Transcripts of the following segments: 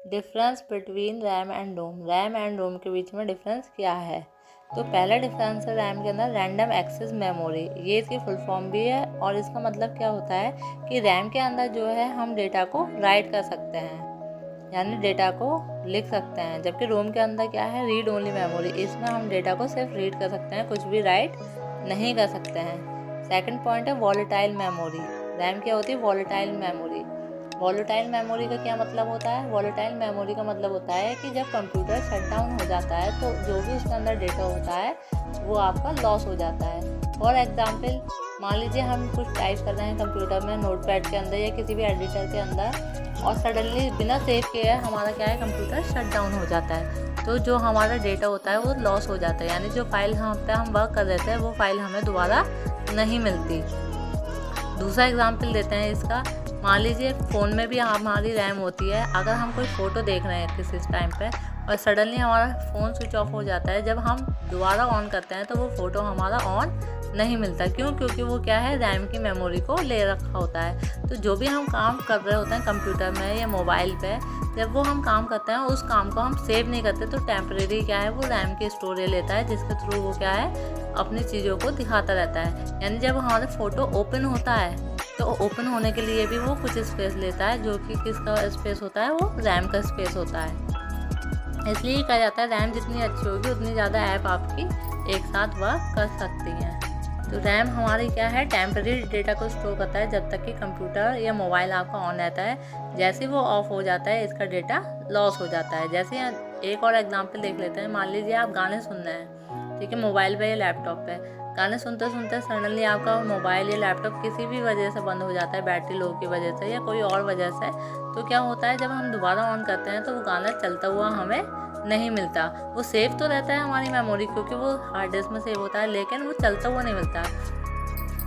Difference between RAM and रोम के बीच में difference क्या है? तो पहला डिफरेंस है रैम के अंदर रैंडम एक्सेस मेमोरी। ये इसकी फुल फॉर्म भी है और इसका मतलब क्या होता है कि रैम के अंदर जो है हम डेटा को राइट कर सकते हैं, यानी डेटा को लिख सकते हैं, जबकि रोम के अंदर क्या है, रीड ओनली मेमोरी। इसमें हम डेटा को सिर्फ रीड कर सकते हैं, कुछ भी राइट नहीं कर सकते हैं। सेकंड पॉइंट है वॉलेटाइल मेमोरी। रैम क्या होती है? Volatile memory. वॉलेटाइल मेमोरी का क्या मतलब होता है? वॉलेटाइल मेमोरी का मतलब होता है कि जब कंप्यूटर शट डाउन हो जाता है तो जो भी उसके अंदर डेटा होता है वो आपका लॉस हो जाता है। फॉर एग्जाम्पल, मान लीजिए हम कुछ टाइप कर रहे हैं कंप्यूटर में, नोटपैड के अंदर या किसी भी एडिटर के अंदर, और सडनली बिना सेव किए हमारा क्या है, कंप्यूटर शट डाउन हो जाता है, तो जो हमारा डेटा होता है वो लॉस हो जाता है, यानी जो फाइल हम वर्क कर रहे थे वो फाइल हमें दोबारा नहीं मिलती। दूसरा एग्जाम्पल देते हैं इसका। मान लीजिए फ़ोन में भी हमारी रैम होती है। अगर हम कोई फ़ोटो देख रहे हैं किसी टाइम पे और सडनली हमारा फ़ोन स्विच ऑफ हो जाता है, जब हम दोबारा ऑन करते हैं तो वो फ़ोटो हमारा ऑन नहीं मिलता। क्यों? क्योंकि वो क्या है, रैम की मेमोरी को ले रखा होता है। तो जो भी हम काम कर रहे होते हैं कंप्यूटर में या मोबाइल पे, जब वो हम काम करते हैं उस काम को हम सेव नहीं करते, तो टेम्परेरी क्या है, वो रैम की स्टोरेज लेता है, जिसके थ्रू वो क्या है, अपनी चीज़ों को दिखाता रहता है। यानी जब हमारा फ़ोटो ओपन होता है तो ओपन होने के लिए भी वो कुछ स्पेस लेता है, जो कि किसका स्पेस होता है, वो रैम का स्पेस होता है। इसलिए कहा जाता है रैम जितनी अच्छी होगी उतनी ज़्यादा ऐप आपकी एक साथ वर्क कर सकती हैं। तो रैम हमारी क्या है, टेम्परेरी डेटा को स्टोर करता है जब तक कि कंप्यूटर या मोबाइल आपका ऑन रहता है। जैसे ही वो ऑफ हो जाता है इसका डेटा लॉस हो जाता है। जैसे एक और एग्जांपल देख लेते हैं। मान लीजिए आप गाने सुन रहे हैं, ठीक है, मोबाइल पे या लैपटॉप पे। गाने सुनते सुनते सडनली आपका मोबाइल या लैपटॉप किसी भी वजह से बंद हो जाता है, बैटरी लो की वजह से या कोई और वजह से, तो क्या होता है, जब हम दोबारा ऑन करते हैं तो वो गाना चलता हुआ हमें नहीं मिलता। वो सेव तो रहता है हमारी मेमोरी, क्योंकि वो हार्ड डिस्क में सेव होता है, लेकिन वो चलता हुआ नहीं मिलता,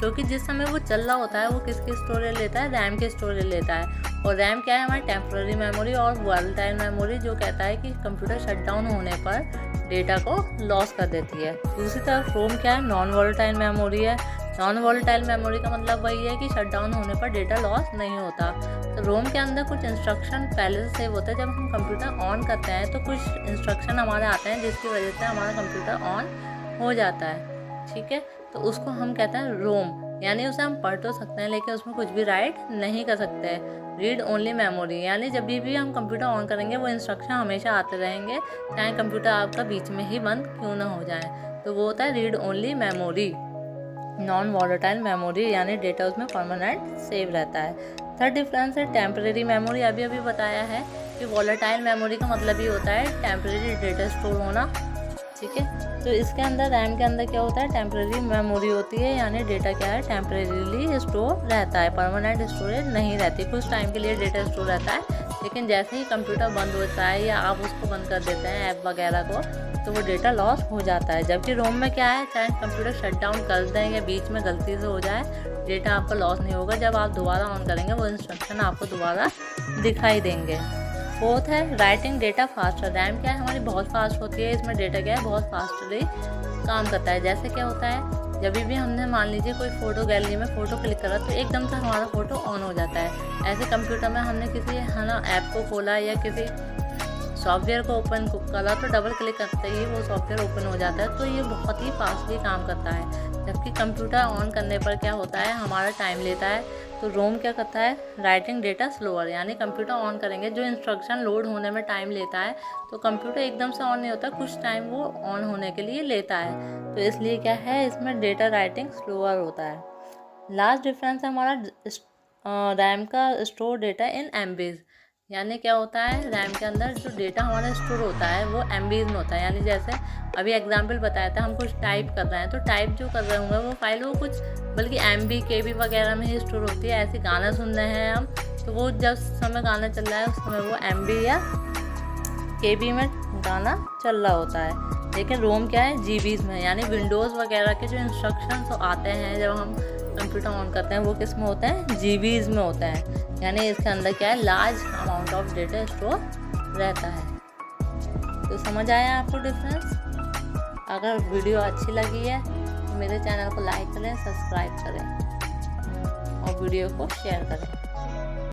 क्योंकि जिस समय वो चल रहा होता है वो किसकी स्टोरेज लेता है, रैम की स्टोरेज लेता है। और रैम क्या है, हमारी टेम्पररी मेमोरी और वॉलेटाइल मेमोरी, जो कहता है कि कंप्यूटर शट डाउन होने पर डेटा को लॉस कर देती है। दूसरी तरफ रोम क्या है, नॉन वॉलेटाइल मेमोरी है। नॉन वॉलेटाइल मेमोरी का मतलब वही है कि शट डाउन होने पर डेटा लॉस नहीं होता। तो रोम के अंदर कुछ इंस्ट्रक्शन पहले से सेव होता है। जब हम कंप्यूटर ऑन करते हैं तो कुछ इंस्ट्रक्शन हमारे आते हैं जिसकी वजह से हमारा कंप्यूटर ऑन हो जाता है, ठीक है। तो उसको हम कहते हैं रोम, यानी उसे हम पढ़ तो सकते हैं लेकिन उसमें कुछ भी राइट नहीं कर सकते। रीड ओनली मेमोरी, यानी जब भी हम कंप्यूटर ऑन करेंगे वो इंस्ट्रक्शन हमेशा आते रहेंगे, चाहे कंप्यूटर आपका बीच में ही बंद क्यों ना हो जाए। तो वो होता है read only memory. Non volatile memory, यानी डेटा उसमें परमानेंट सेव रहता है। थर्ड डिफरेंस है टेम्परेरी मेमोरी। अभी बताया है कि वॉलेटाइल मेमोरी का मतलब ये होता है टेम्परेरी डेटा स्टोर होना, ठीक है। तो इसके अंदर रैम के अंदर क्या होता है, टेम्परेरी मेमोरी होती है, यानी डेटा क्या है, टेम्परेरीली स्टोर रहता है, परमानेंट स्टोरेज नहीं रहती। कुछ टाइम के लिए डेटा स्टोर रहता है, लेकिन जैसे ही कंप्यूटर बंद होता है या आप उसको बंद कर देते हैं ऐप वगैरह को, तो वो डेटा लॉस हो जाता है। जबकि रोम में क्या है, चाहे कंप्यूटर शट डाउन कर दें या बीच में गलती से हो जाए, डेटा आपका लॉस नहीं होगा। जब आप दोबारा ऑन करेंगे वो इंस्ट्रक्शन आपको दोबारा दिखाई देंगे। फोर्थ है राइटिंग डेटा फास्टर। रैम क्या है, हमारी बहुत फास्ट होती है, इसमें डेटा क्या है, बहुत फास्टली काम करता है। जैसे क्या होता है, जब भी हमने मान लीजिए कोई फ़ोटो गैलरी में फ़ोटो क्लिक करा तो एकदम से हमारा फ़ोटो ऑन हो जाता है। ऐसे कंप्यूटर में हमने किसी ऐप को खोला या किसी सॉफ्टवेयर को ओपन करा तो डबल क्लिक करते ही वो सॉफ्टवेयर ओपन हो जाता है। तो ये बहुत ही फास्टली काम करता है। जबकि कंप्यूटर ऑन करने पर क्या होता है, हमारा टाइम लेता है। तो रोम क्या करता है, राइटिंग डेटा स्लोअर, यानी कंप्यूटर ऑन करेंगे, जो इंस्ट्रक्शन लोड होने में टाइम लेता है, तो कंप्यूटर एकदम से ऑन नहीं होता, कुछ टाइम वो ऑन होने के लिए लेता है। तो इसलिए क्या है, इसमें डेटा राइटिंग स्लोअर होता है। लास्ट डिफरेंस है हमारा रैम का स्टोर डेटा इन एमबीज, यानी क्या होता है, रैम के अंदर जो डेटा हमारा स्टोर होता है वो एमबीज में होता है। यानी जैसे अभी एग्जांपल बताया था, हम कुछ टाइप कर रहे हैं तो टाइप जो कर रहे होंगे वो फाइल वो कुछ बल्कि एमबी केबी वगैरह में ही स्टोर होती है। ऐसे गाना सुन रहे हैं हम, तो वो जब समय गाना चल रहा है उस समय वो एमबी या केबी में गाना चल रहा होता है। लेकिन रोम क्या है, जीबीज में, यानी विंडोज़ वगैरह के जो इंस्ट्रक्शंस आते हैं जब हम कंप्यूटर ऑन करते हैं वो किस में होते हैं, जीबीज में होते हैं। यानी इसके अंदर क्या है, large amount of data store रहता है। तो समझ आया आपको डिफरेंस? अगर वीडियो अच्छी लगी है तो मेरे चैनल को लाइक करें, सब्सक्राइब करें और वीडियो को शेयर करें।